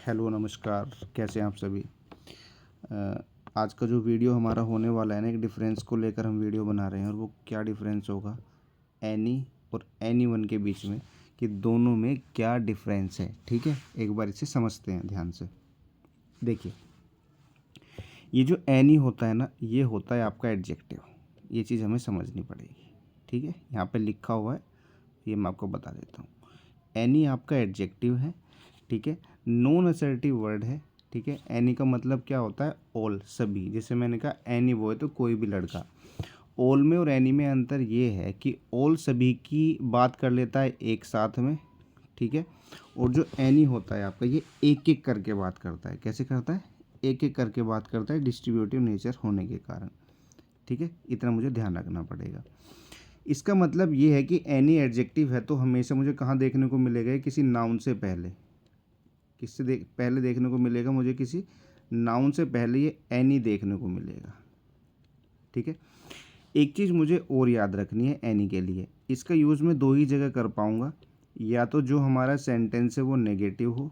Hello नमस्कार, कैसे हैं आप सभी। आज का जो वीडियो हमारा होने वाला है ना, एक डिफरेंस को लेकर हम वीडियो बना रहे हैं। और वो क्या डिफरेंस होगा एनी और एनी वन के बीच में, कि दोनों में क्या डिफरेंस है। ठीक है, एक बार इसे समझते हैं ध्यान से। देखिए, ये जो एनी होता है ना, ये होता है आपका एडजेक्टिव। ये चीज़ हमें समझनी पड़ेगी। ठीक है, यहाँ पे लिखा हुआ है, ये मैं आपको बता देता हूँ। एनी आपका एडजेक्टिव है। ठीक है, नॉन असर्टिव वर्ड है। ठीक है, एनी का मतलब क्या होता है, ऑल, सभी। जैसे मैंने कहा एनी बॉय, तो कोई भी लड़का। ऑल में और एनी में अंतर ये है कि ऑल सभी की बात कर लेता है एक साथ में। ठीक है, और जो एनी होता है आपका, ये एक एक करके बात करता है। कैसे करता है, एक एक करके बात करता है, डिस्ट्रीब्यूटिव नेचर होने के कारण। ठीक है, इतना मुझे ध्यान रखना पड़ेगा। इसका मतलब ये है कि एनी एडजेक्टिव है तो हमेशा मुझे कहाँ देखने को मिलेगा, ये किसी नाउन से पहले। किससे पहले देखने को मिलेगा, मुझे किसी नाउन से पहले ये एनी देखने को मिलेगा। ठीक है, एक चीज़ मुझे और याद रखनी है एनी के लिए, इसका यूज़ मैं दो ही जगह कर पाऊँगा। या तो जो हमारा सेंटेंस है वो नेगेटिव हो,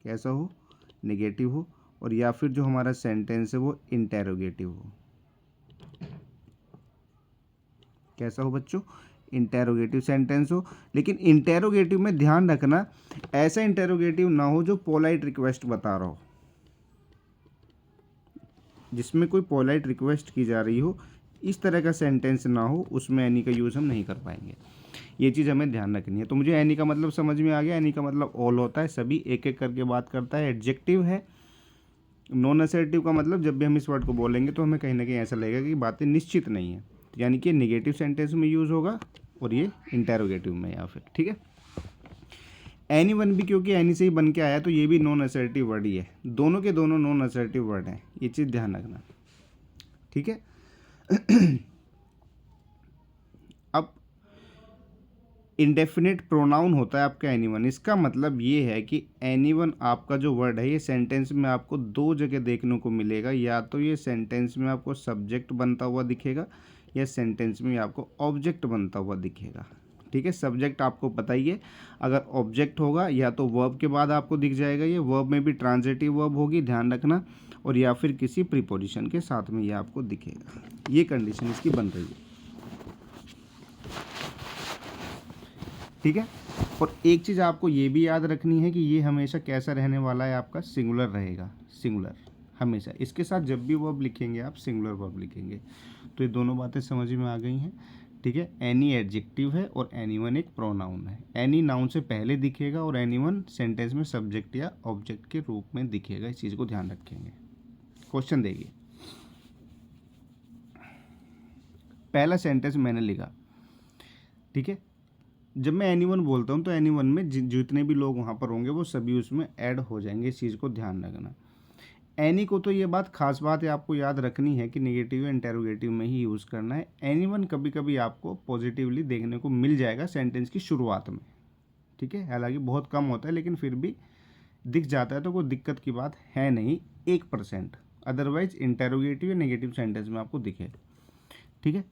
कैसा हो, नेगेटिव हो। और या फिर जो हमारा सेंटेंस है वो इंटेरोगेटिव हो। कैसा हो बच्चों, इंटेरोगेटिव सेंटेंस हो। लेकिन इंटेरोगेटिव में ध्यान रखना, ऐसा इंटेरोगेटिव ना हो जो पोलाइट रिक्वेस्ट बता रहा हो। जिसमें कोई पोलाइट रिक्वेस्ट की जा रही हो, इस तरह का सेंटेंस ना हो, उसमें एनी का यूज़ हम नहीं कर पाएंगे। ये चीज़ हमें ध्यान रखनी है। तो मुझे एनी का मतलब समझ में आ गया। एनी का मतलब ऑल होता है, सभी, एक एक करके बात करता है, एडजेक्टिव है। नॉन असर्टिव का मतलब जब भी हम इस वर्ड को बोलेंगे तो हमें कहीं ना कहीं ऐसा लगेगा कि बातें निश्चित नहीं है, यानी कि नेगेटिव सेंटेंस में यूज़ होगा और ये इंटेरोगेटिव में या फिर। ठीक है, एनी वन भी क्योंकि एनी से ही बन के आया, तो ये भी नॉन असर्टिव वर्ड ही है। दोनों के दोनों नॉन असर्टिव वर्ड हैं, ये चीज़ ध्यान रखना। ठीक है, अब इंडेफिनिट प्रोनाउन होता है आपका एनीवन। इसका मतलब ये है कि एनीवन आपका जो वर्ड है, ये सेंटेंस में आपको दो जगह देखने को मिलेगा। या तो ये सेंटेंस में आपको सब्जेक्ट बनता हुआ दिखेगा, या सेंटेंस में आपको ऑब्जेक्ट बनता हुआ दिखेगा। ठीक है, सब्जेक्ट आपको पता ही है, अगर ऑब्जेक्ट होगा या तो वर्ब के बाद आपको दिख जाएगा, ये वर्ब में भी ट्रांजिटिव वर्ब होगी, ध्यान रखना। और या फिर किसी प्रीपोजिशन के साथ में ये आपको दिखेगा। ये कंडीशन इसकी बन रही है। ठीक है, और एक चीज़ आपको ये भी याद रखनी है कि ये हमेशा कैसा रहने वाला है, आपका सिंगुलर रहेगा। सिंगुलर हमेशा, इसके साथ जब भी वर्ब लिखेंगे आप सिंगुलर वर्ब लिखेंगे। तो ये दोनों बातें समझ में आ गई हैं। ठीक है, एनी एडजेक्टिव है और एनीवन एक प्रोनाउन है। एनी नाउन से पहले दिखेगा और एनीवन सेंटेंस में सब्जेक्ट या ऑब्जेक्ट के रूप में दिखेगा। इस चीज़ को ध्यान रखेंगे। क्वेश्चन देखिए, पहला सेंटेंस मैंने लिखा। ठीक है, जब मैं एनीवन बोलता हूँ तो एनीवन में जितने भी लोग वहाँ पर होंगे वो सभी उसमें ऐड हो जाएंगे। इस चीज़ को ध्यान रखना। एनी को तो ये बात खास बात है, आपको याद रखनी है कि नेगेटिव या इंटेरोगेटिव में ही यूज़ करना है। एनीवन कभी कभी आपको पॉजिटिवली देखने को मिल जाएगा सेंटेंस की शुरुआत में। ठीक है, हालांकि बहुत कम होता है, लेकिन फिर भी दिख जाता है तो कोई दिक्कत की बात है नहीं, 1%। अदरवाइज इंटेरोगेटिव या नेगेटिव सेंटेंस में आपको दिखे। ठीक है,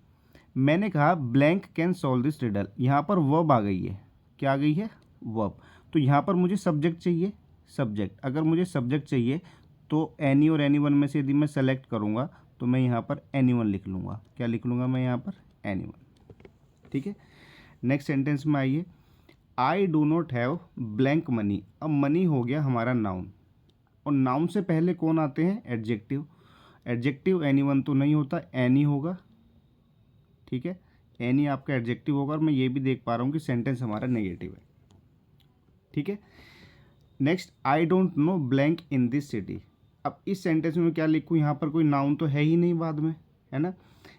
मैंने कहा blank can solve this riddle. यहाँ पर वर्ब आ गई है। क्या आ गई है, वर्ब। तो यहाँ पर मुझे सब्जेक्ट चाहिए, सब्जेक्ट। अगर मुझे सब्जेक्ट चाहिए तो एनी और एनी वन में से यदि मैं सेलेक्ट करूँगा तो मैं यहाँ पर एनी वन लिख लूँगा। क्या लिख लूँगा मैं यहाँ पर, एनी वन। ठीक है, नेक्स्ट सेंटेंस में आइए। आई do not have blank money. अब मनी हो गया हमारा नाउन, और नाउन से पहले कौन आते हैं, एडजेक्टिव। एडजेक्टिव एनी वन तो नहीं होता, एनी होगा। ठीक है, एनी आपका एडजेक्टिव होगा, और मैं ये भी देख पा रहा हूँ कि सेंटेंस हमारा नेगेटिव है। ठीक है, next, I don't know blank in this city. अब इस सेंटेंस में क्या लिखूँ, यहाँ पर कोई नाउन तो है ही नहीं बाद में, है ना,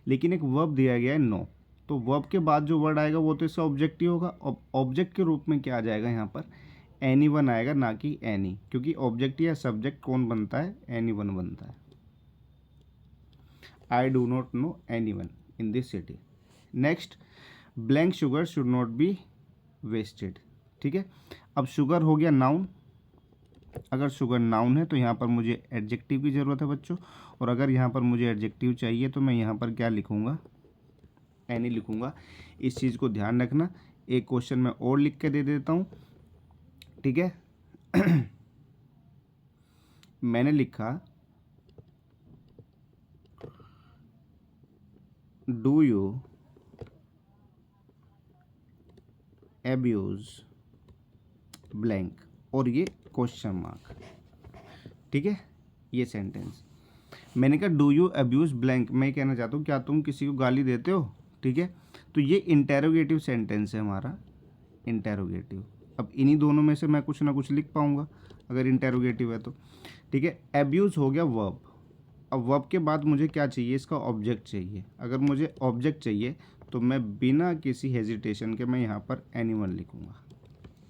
लेकिन एक वर्ब दिया गया है, नो। तो वर्ब के बाद जो वर्ड आएगा वो तो इसका ऑब्जेक्ट ही होगा। ऑब्जेक्ट के रूप में क्या आ जाएगा यहाँ पर, एनी वन आएगा, ना कि एनी, क्योंकि ऑब्जेक्ट या सब्जेक्ट कौन बनता है, एनी वन बनता है। I do not know anyone in this city. Next, blank sugar should not be wasted. ठीक है, अब शुगर हो गया नाउन। अगर शुगर नाउन है तो यहाँ पर मुझे एडजेक्टिव की ज़रूरत है बच्चों, और अगर यहाँ पर मुझे एडजेक्टिव चाहिए तो मैं यहाँ पर क्या लिखूँगा, एनी लिखूँगा। इस चीज़ को ध्यान रखना। एक क्वेश्चन मैं और लिख के दे देता हूँ। ठीक है, मैंने लिखा डू यू अब्यूज ब्लैंक और ये क्वेश्चन मार्क, ठीक है, ये सेंटेंस। मैंने कहा डू यू अब्यूज ब्लैंक, मैं कहना चाहता हूँ क्या तुम किसी को गाली देते हो, ठीक है। तो ये इंटेरोगेटिव सेंटेंस है हमारा, इंटेरोगेटिव। अब इन्हीं दोनों में से मैं कुछ ना कुछ लिख पाऊंगा अगर इंटेरोगेटिव है तो, ठीक है। अब्यूज हो गया वर्ब। अब वर्ब के बाद मुझे क्या चाहिए, इसका ऑब्जेक्ट चाहिए। अगर मुझे ऑब्जेक्ट चाहिए तो मैं बिना किसी हेजिटेशन के मैं यहाँ पर एनीवन लिखूँगा,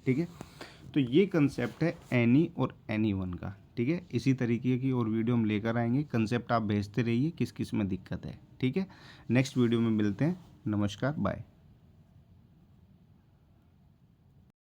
ठीक है। तो ये कंसेप्ट है एनी और एनीवन का, ठीक है। इसी तरीके की और वीडियो हम लेकर आएंगे। कंसेप्ट आप भेजते रहिए किस किस में दिक्कत है, ठीक है। नेक्स्ट वीडियो में मिलते हैं। नमस्कार, बाय।